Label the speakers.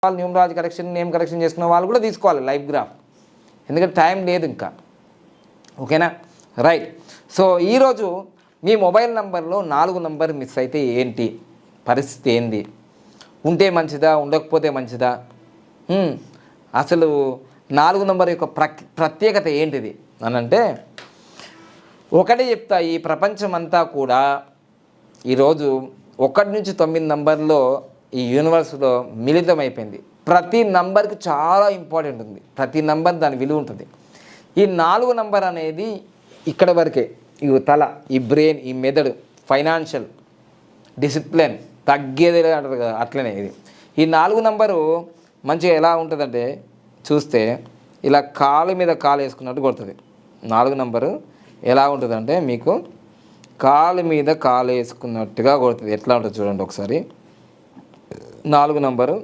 Speaker 1: వాళ్ళు numerology correction name correction చేసుకున్న వాళ్ళు కూడా తీసుకోవాలి లైవ్ గ్రాఫ్, ఎందుకంటే టైం లేదు ఇంకా. ఓకేనా, రైట్. సో ఈరోజు మీ మొబైల్ నంబర్లో 4 నంబర్ మిస్ అయితే ఏంటి పరిస్థితి, ఏంది, ఉంటే మంచిదా ఉండకపోతే మంచిదా, అసలు 4 నంబర్ యొక్క ప్రత్యేకత ఏంటిది అని అంటే ఒకటే చెప్తా. ఈ ప్రపంచం అంతా కూడా ఈరోజు 1 నుంచి 9 నంబర్లో ఈ యూనివర్స్లో మిళితమైపోయింది. ప్రతి నంబర్కి చాలా ఇంపార్టెంట్ ఉంది, ప్రతి నంబర్ దాని విలువ ఉంటుంది. ఈ 4 నంబర్ అనేది ఇక్కడ వరకే, ఈ తల, ఈ బ్రెయిన్, ఈ మెదడు, ఫైనాన్షియల్ డిసిప్లిన్, తగ్గేది అంటారు కదా, అట్లనే ఇది. ఈ 4 నంబరు మంచిగా ఎలా ఉంటుందంటే చూస్తే ఇలా కాలు మీద కాలు వేసుకున్నట్టు కొడుతుంది. 4 నంబరు ఎలా ఉంటుందంటే మీకు కాలు మీద కాలు వేసుకున్నట్టుగా కొడుతుంది. ఎట్లా ఉంటుంది చూడండి ఒకసారి. 4 నంబరు